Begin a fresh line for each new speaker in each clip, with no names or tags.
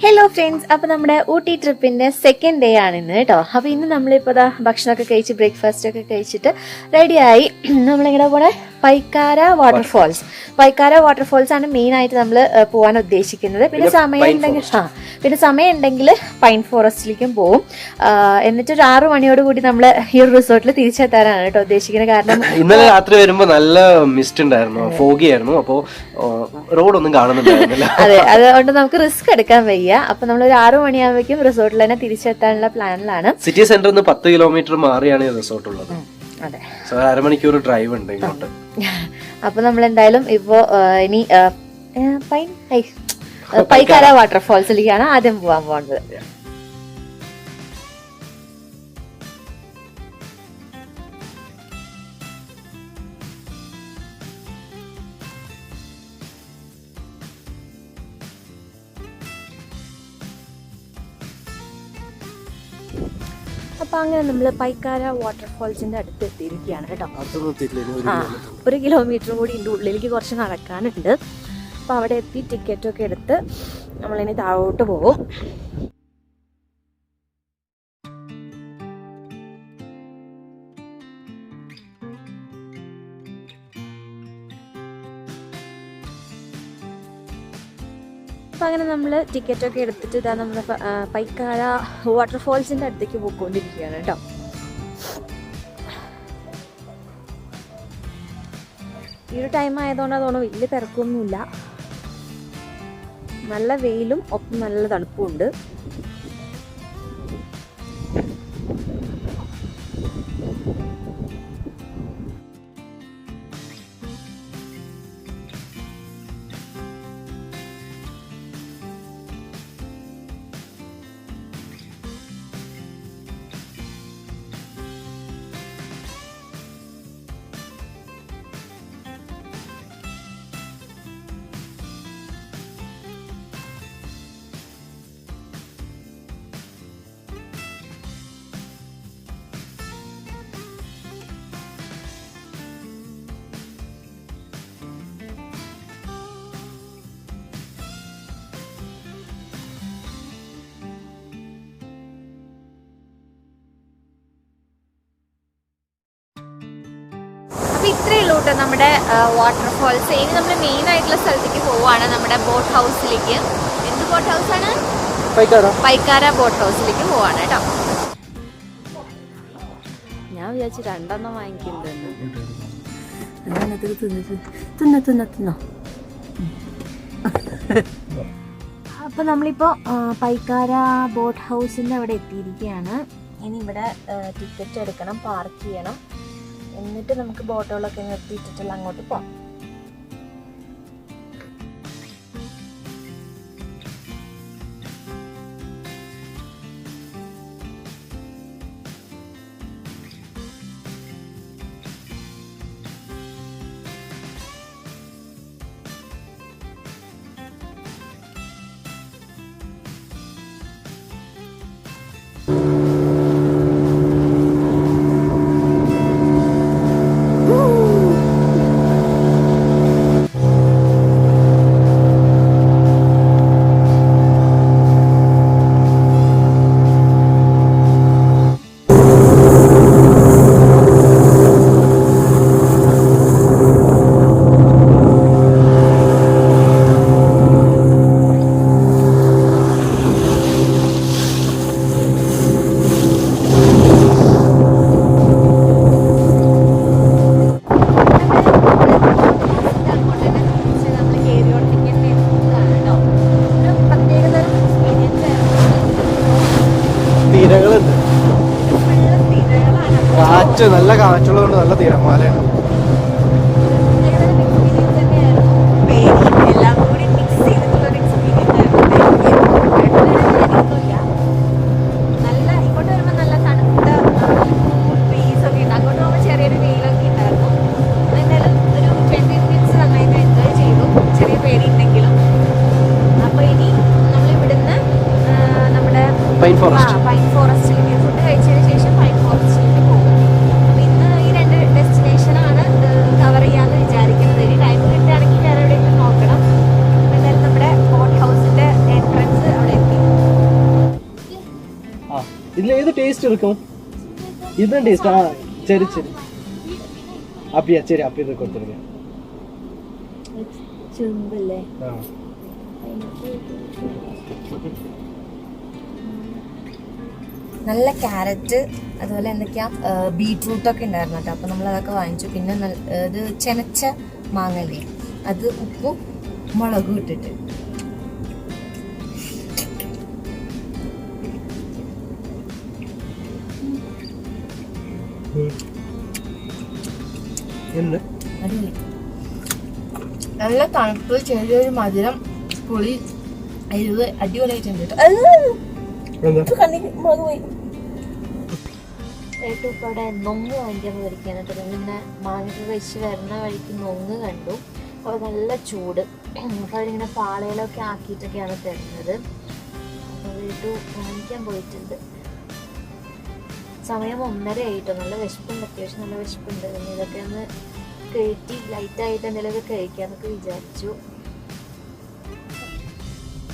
Hello friends, അപ്പോൾ നമ്മുടെ Ooty ട്രിപ്പിൻ്റെ second day ആണ് ഇന്ന് കേട്ടോ. അപ്പോൾ ഇന്ന് നമ്മളിപ്പോൾ ഭക്ഷണമൊക്കെ കഴിച്ച് ബ്രേക്ക്ഫാസ്റ്റ് ഒക്കെ കഴിച്ചിട്ട് റെഡിയായി. നമ്മളിങ്ങനെ പോണെ പൈക്കാര വാട്ടർഫോൾസ് ആണ് മെയിനായിട്ട് നമ്മൾ പോകാൻ ഉദ്ദേശിക്കുന്നത്. പിന്നെ സമയം ഉണ്ടെങ്കിൽ പൈൻ ഫോറസ്റ്റിലേക്കും പോവും. എന്നിട്ട് ഒരു 6 മണിയോട് കൂടി നമ്മൾ ഈ ഒരു റിസോർട്ടിൽ തിരിച്ചെത്താനാണ് കേട്ടോ ഉദ്ദേശിക്കുന്നത്. കാരണം
ഇന്നലെ രാത്രി വരുമ്പോൾ നല്ല മിസ്റ്റ് ഉണ്ടായിരുന്നു, ഫോഗി ആയിരുന്നു, അപ്പോൾ റോഡൊന്നും കാണുന്നുണ്ടായിരുന്നില്ല.
അതെ, അതുകൊണ്ട് നമുക്ക് റിസ്ക് എടുക്കാൻ വയ്യ. അപ്പൊ നമ്മൾ ഒരു 6 മണിയാകുമ്പോഴേക്കും റിസോർട്ടിൽ തന്നെ തിരിച്ചെത്താനുള്ള പ്ലാനിലാണ്.
സിറ്റി സെന്ററിൽ നിന്ന് 10 കിലോമീറ്റർ മാറിയാണ് റിസോർട്ട് ഉള്ളത്.
അതെ,
അരമണിക്കൂർ ഡ്രൈവ് ഉണ്ട് ഇങ്ങോട്ട്.
അപ്പൊ നമ്മൾ എന്തായാലും ഇപ്പോ ഇനി പൈക്കാര വാട്ടർഫോൾസിലേക്കാണ് ആദ്യം പോകാൻ പോകുന്നത്. അപ്പൊ അങ്ങനെ നമ്മള് പൈക്കാര വാട്ടർഫോൾസിന്റെ അടുത്ത് എത്തിയിരിക്കുകയാണ് കേട്ടോ. 1 കിലോമീറ്റർ കൂടി ഉണ്ട്, ഉള്ളിലേക്ക് കുറച്ച് നടക്കാനുണ്ട്. അപ്പൊ അവിടെ എത്തി ടിക്കറ്റൊക്കെ എടുത്ത് നമ്മളിനി താഴോട്ട് പോകും. അപ്പോൾ അങ്ങനെ നമ്മൾ ടിക്കറ്റൊക്കെ എടുത്തിട്ട് ഇതാ നമ്മൾ പൈക്കാര വാട്ടർഫോൾസിൻ്റെ അടുത്തേക്ക് പോയിക്കൊണ്ടിരിക്കുകയാണ് കേട്ടോ. ഈ ഒരു ടൈം ആയതുകൊണ്ട് തോന്നുന്നു വലിയ തിരക്കൊന്നുമില്ല. നല്ല വെയിലും ഒപ്പം നല്ല തണുപ്പും ഉണ്ട്. അപ്പോൾ ഇത്രയേ ഉള്ളൂ കേട്ടോ നമ്മുടെ വാട്ടർഫോൾസ്. ഇനി നമ്മൾ മെയിൻ ആയിട്ടുള്ള സ്ഥലത്തേക്ക് പോവുകയാണ്, നമ്മുടെ ബോട്ട് ഹൗസിലേക്ക്. എന്ത് ബോട്ട് ഹൗസാണ്? പൈക്കാര ബോട്ട് ഹൗസിലേക്ക് പോവാണ് കേട്ടോ. ഞാൻ വിചാരിച്ചു 2 വാങ്ങിക്കുന്നുണ്ട്. അപ്പൊ നമ്മളിപ്പോ പൈക്കാര ബോട്ട് ഹൗസിന്റെ അവിടെ എത്തിയിരിക്കുകയാണ്. ഇനി ഇവിടെ ടിക്കറ്റ് എടുക്കണം, പാർക്ക് ചെയ്യണം, എന്നിട്ട് നമുക്ക് ബോട്ടുകളൊക്കെ നിർത്തിയിട്ടിട്ടുള്ള അങ്ങോട്ട് പോകാം.
നല്ല കാറ്റുള്ളതുകൊണ്ട് നല്ല തിരമാലയാണ്. പൈൻ ഫോറസ്റ്റിലേക്ക് ഫുഡ് കഴിച്ചതിന് ശേഷം പൈൻ ഫോറസ്റ്റിലേക്ക് പോകും. അപ്പോൾ ഇന്ന് ഈ 2 ഡെസ്റ്റിനേഷനാണ് കവർ ചെയ്യാമെന്ന് വിചാരിക്കുന്നത്. ഇനി ടൈം കിട്ടുകയാണെങ്കിൽ വേറെ എവിടെയെങ്കിലും നോക്കണം. എന്തായാലും നമ്മുടെ ബോട്ട് ഹൗസിൻ്റെ എൻട്രൻസ് അവിടെ എത്തി.
இதுல எது டேஸ்ட் இருக்கும்? இதுதான் டேஸ்டா? சரி சரி அப்படியா, சரி அப்படி இதை கொடுத்துருங்க.
ചെമ്പല്ലേ നല്ല ക്യാരറ്റ് അതുപോലെ എന്തൊക്കെയാ ബീട്രൂട്ടൊക്കെ ഉണ്ടായിരുന്നു കേട്ടോ. അപ്പം നമ്മളതൊക്കെ വാങ്ങിച്ചു. പിന്നെ ഇത് ചെനച്ച മാങ്ങല്ലേ, അത് ഉപ്പും മുളകും ഇട്ടിട്ട് അടിപൊളി. നല്ല തണുപ്പ്, ചെറിയൊരു മധുരം, പുളി, എരിവ് അടിപൊളിയായിട്ടുണ്ട് കേട്ടോ. പോയി ഏറ്റവും ഇപ്പോൾ അവിടെ നൊങ്ങ് വാങ്ങിക്കാൻ പോയിരിക്കുകയാണ് കേട്ടോ. പിന്നെ മാങ്ങയൊക്കെ കഴിച്ച് വരുന്ന വഴിക്ക് നൊങ്ങ് കണ്ടു. അപ്പോൾ നല്ല ചൂട്, അപ്പോൾ അവരിങ്ങനെ പാളയിലൊക്കെ ആക്കിയിട്ടൊക്കെയാണ് തരുന്നത്. അപ്പോൾ വീട്ടിൽ വാങ്ങിക്കാൻ പോയിട്ടുണ്ട്. സമയം 1:30 ആയിട്ടോ. നല്ല വിശപ്പുണ്ട്, അത്യാവശ്യം നല്ല വിശപ്പുണ്ട്. പിന്നെ ഇതൊക്കെ ഒന്ന് കയറ്റി ലൈറ്റായിട്ട് എന്തെങ്കിലുമൊക്കെ കഴിക്കാമെന്നൊക്കെ വിചാരിച്ചു.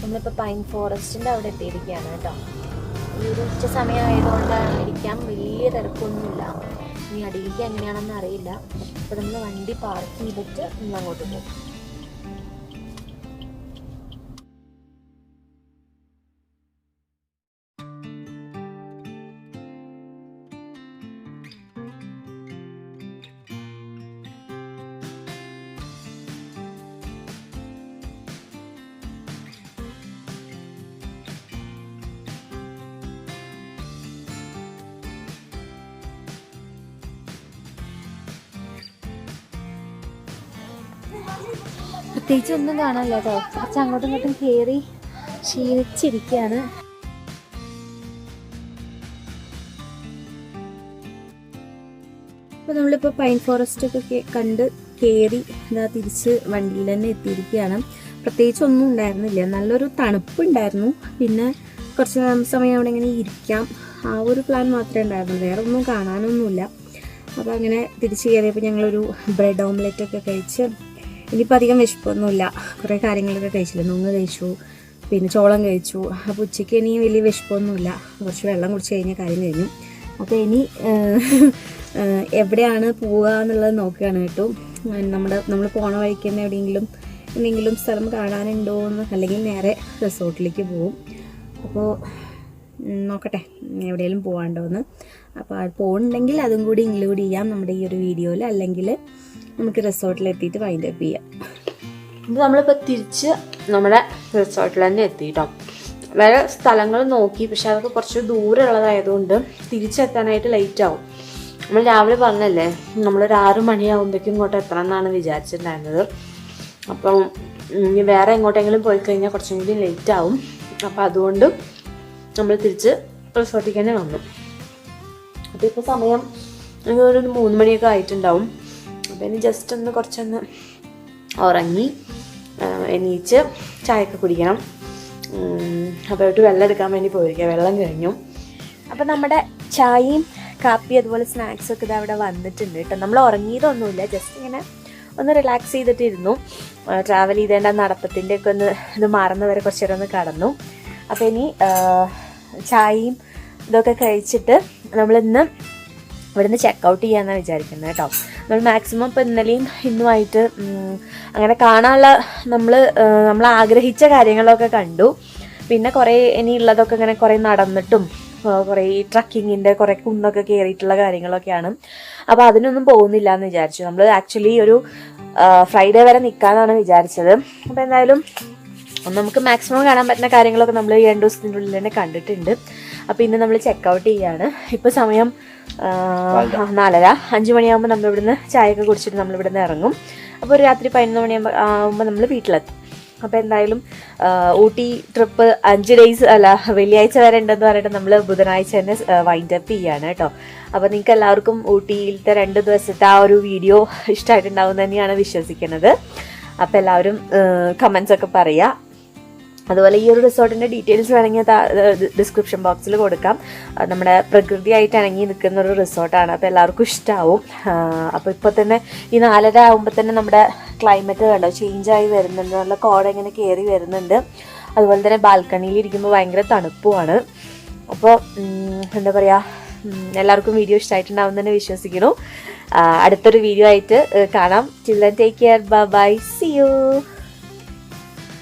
നമ്മളിപ്പോൾ പൈൻ ഫോറസ്റ്റിൻ്റെ അവിടെ എത്തിയിരിക്കുകയാണ് കേട്ടോ. ഈ ഒരു ഉച്ച സമയമായതുകൊണ്ടായിരിക്കാം വലിയ തിരക്കൊന്നുമില്ല. ഇനി അടിയിലേക്ക് എങ്ങനെയാണെന്ന് അറിയില്ല. അപ്പോൾ നമ്മൾ വണ്ടി പാർക്ക് ചെയ്തിട്ട് നമ്മൾ അങ്ങോട്ട് പോകും. പ്രത്യേകിച്ച് ഒന്നും കാണാനില്ല കേട്ടോ. കുറച്ച് അങ്ങോട്ടും ഇങ്ങോട്ടും കയറി ക്ഷീണിച്ചിരിക്കുകയാണ്. അപ്പോൾ നമ്മളിപ്പോൾ പൈൻ ഫോറസ്റ്റ് ഒക്കെ കണ്ട് കയറി ഇതാ തിരിച്ച് വണ്ടിയിൽ തന്നെ എത്തിയിരിക്കുകയാണ്. പ്രത്യേകിച്ച് ഒന്നും ഉണ്ടായിരുന്നില്ല, നല്ലൊരു തണുപ്പുണ്ടായിരുന്നു. പിന്നെ കുറച്ച് സമയം അവിടെ ഇങ്ങനെ ഇരിക്കാം, ആ ഒരു പ്ലാൻ മാത്രമേ ഉണ്ടായിരുന്നുള്ളൂ. വേറെ ഒന്നും കാണാനൊന്നുമില്ല. അപ്പോൾ അങ്ങനെ തിരിച്ച് കയറിയപ്പോൾ ഞങ്ങളൊരു ബ്രെഡ് ഓംലെറ്റ് ഒക്കെ കഴിച്ച് ഇനിയിപ്പോൾ അധികം വിശപ്പൊന്നുമില്ല. കുറേ കാര്യങ്ങളൊക്കെ കഴിച്ചില്ല. നൊങ്ങ് കഴിച്ചു, പിന്നെ ചോളം കഴിച്ചു. അപ്പോൾ ഉച്ചയ്ക്ക് ഇനി വലിയ വിശപ്പൊന്നുമില്ല. കുറച്ച് വെള്ളം കുടിച്ച് കഴിഞ്ഞ കാര്യം കഴിഞ്ഞു. അപ്പോൾ ഇനി എവിടെയാണ് പോവുക എന്നുള്ളത് നോക്കുകയാണ് കേട്ടോ. നമ്മൾ പോണ വഴിക്ക് തന്നെ എന്തെങ്കിലും സ്ഥലം കാണാനുണ്ടോ എന്ന്, അല്ലെങ്കിൽ നേരെ റിസോർട്ടിലേക്ക് പോവും. അപ്പോൾ നോക്കട്ടെ എവിടെയെങ്കിലും പോകാണ്ടോ എന്ന്. അപ്പോൾ അത് പോകുന്നുണ്ടെങ്കിൽ അതും കൂടി ഇൻക്ലൂഡ് ചെയ്യാം നമ്മുടെ ഈ ഒരു വീഡിയോയിൽ, അല്ലെങ്കിൽ നമുക്ക് റിസോർട്ടിലെത്തിയിട്ട് വൈൻഡ് അപ്പ് ചെയ്യാം. ഇത് നമ്മളിപ്പോൾ തിരിച്ച് നമ്മുടെ റിസോർട്ടിൽ തന്നെ എത്തിയിട്ടോ. വേറെ സ്ഥലങ്ങൾ നോക്കി, പക്ഷെ അതൊക്കെ കുറച്ച് ദൂരമുള്ളതായതുകൊണ്ട് തിരിച്ചെത്താനായിട്ട് ലേറ്റ് ആവും. നമ്മൾ രാവിലെ പറഞ്ഞല്ലേ നമ്മളൊരു 6 മണിയാകുമ്പോഴേക്കും ഇങ്ങോട്ട് എത്തണം എന്നാണ് വിചാരിച്ചിട്ടുണ്ടായിരുന്നത്. അപ്പം ഇനി വേറെ എങ്ങോട്ടെങ്കിലും പോയി കഴിഞ്ഞാൽ കുറച്ചും കൂടി ലേറ്റ് ആവും. അപ്പം അതുകൊണ്ട് നമ്മൾ തിരിച്ച് റിസോർട്ടിലേക്ക് തന്നെ വന്നു. അപ്പോൾ ഇപ്പോൾ സമയം ഒരു 3 മണിയൊക്കെ ആയിട്ടുണ്ടാവും. അപ്പോൾ ഇനി ജസ്റ്റ് ഒന്ന് കുറച്ചൊന്ന് ഉറങ്ങി എണീച്ച് ചായയൊക്കെ കുടിക്കണം. അപ്പോൾ വെള്ളം എടുക്കാൻ വേണ്ടി പോയിരിക്കുക. വെള്ളം കഴിഞ്ഞു. അപ്പോൾ നമ്മുടെ ചായയും കാപ്പി അതുപോലെ സ്നാക്സൊക്കെ ഇത് അവിടെ വന്നിട്ടുണ്ട് കേട്ടോ. നമ്മൾ ഉറങ്ങിയതൊന്നുമില്ല, ജസ്റ്റ് ഇങ്ങനെ ഒന്ന് റിലാക്സ് ചെയ്തിട്ടിരുന്നു. ട്രാവൽ ചെയ്തേണ്ട നടത്തത്തിൻ്റെ ഒക്കെ ഒന്ന് ഇത് മാറുന്നവരെ കുറച്ച് നേരം ഒന്ന് കടന്നു. അപ്പോൾ ഇനി ചായയും ഇതൊക്കെ കഴിച്ചിട്ട് നമ്മളിന്ന് ഇവിടുന്ന് ചെക്കൗട്ട് ചെയ്യാമെന്നാണ് വിചാരിക്കുന്നത് കേട്ടോ. നമ്മൾ മാക്സിമം ഇപ്പോൾ ഇന്നലെയും ഇന്നുമായിട്ട് അങ്ങനെ കാണാനുള്ള നമ്മൾ ആഗ്രഹിച്ച കാര്യങ്ങളൊക്കെ കണ്ടു. പിന്നെ കുറേ ഇനിയുള്ളതൊക്കെ ഇങ്ങനെ കുറേ നടന്നിട്ടും കുറേ ട്രക്കിങ്ങിൻ്റെ കുറേ കുന്നൊക്കെ കയറിയിട്ടുള്ള കാര്യങ്ങളൊക്കെയാണ്. അപ്പോൾ അതിനൊന്നും പോകുന്നില്ല എന്ന് വിചാരിച്ചു. നമ്മൾ ആക്ച്വലി ഒരു ഫ്രൈഡേ വരെ നിൽക്കാമെന്നാണ് വിചാരിച്ചത്. അപ്പോൾ എന്തായാലും നമുക്ക് മാക്സിമം കാണാൻ പറ്റുന്ന കാര്യങ്ങളൊക്കെ നമ്മൾ 2 ദിവസത്തിൻ്റെ ഉള്ളിൽ തന്നെ കണ്ടിട്ടുണ്ട്. അപ്പോൾ ഇന്ന് നമ്മൾ ചെക്കൗട്ട് ചെയ്യാണ്. ഇപ്പോൾ സമയം 4:30, 5 മണിയാകുമ്പോൾ നമ്മളിവിടുന്ന് ചായയൊക്കെ കുടിച്ചിട്ട് നമ്മളിവിടുന്ന് ഇറങ്ങും. അപ്പോൾ ഒരു രാത്രി 11 മണിയാകുമ്പോൾ നമ്മൾ വീട്ടിലെത്തും. അപ്പോൾ എന്തായാലും ഊട്ടി ട്രിപ്പ് 5 ഡേയ്സ് അല്ല വെള്ളിയാഴ്ച വരെ ഉണ്ടെന്ന് പറഞ്ഞിട്ട് നമ്മൾ ബുധനാഴ്ച തന്നെ വൈൻഡ് അപ്പ് ചെയ്യാണ് കേട്ടോ. അപ്പോൾ നിങ്ങൾക്ക് എല്ലാവർക്കും ഊട്ടിയിലത്തെ 2 ദിവസത്തെ ആ ഒരു വീഡിയോ ഇഷ്ടമായിട്ടുണ്ടാവും തന്നെയാണ് വിശ്വസിക്കുന്നത്. അപ്പോൾ എല്ലാവരും കമൻസ് ഒക്കെ പറയുക. അതുപോലെ ഈ ഒരു റിസോർട്ടിൻ്റെ ഡീറ്റെയിൽസ് വേണമെങ്കിൽ ഡിസ്ക്രിപ്ഷൻ ബോക്സിൽ കൊടുക്കാം. നമ്മുടെ പ്രകൃതിയായിട്ട് ഇണങ്ങി നിൽക്കുന്ന ഒരു റിസോർട്ടാണ്. അപ്പോൾ എല്ലാവർക്കും ഇഷ്ടമാവും. അപ്പോൾ ഇപ്പോൾ തന്നെ ഈ 4:30 ആകുമ്പോൾ തന്നെ നമ്മുടെ ക്ലൈമറ്റ് കണ്ടോ ചേഞ്ചായി വരുന്നുണ്ട്. നല്ല കോട ഇങ്ങനെ കയറി വരുന്നുണ്ട്. അതുപോലെ തന്നെ ബാൽക്കണിയിൽ ഇരിക്കുമ്പോൾ ഭയങ്കര തണുപ്പുമാണ്. അപ്പോൾ എന്താ പറയുക, എല്ലാവർക്കും വീഡിയോ ഇഷ്ടമായിട്ടുണ്ടാവും തന്നെ വിശ്വസിക്കുന്നു. അടുത്തൊരു വീഡിയോ ആയിട്ട് കാണാം. Till then take care, bye bye, see U.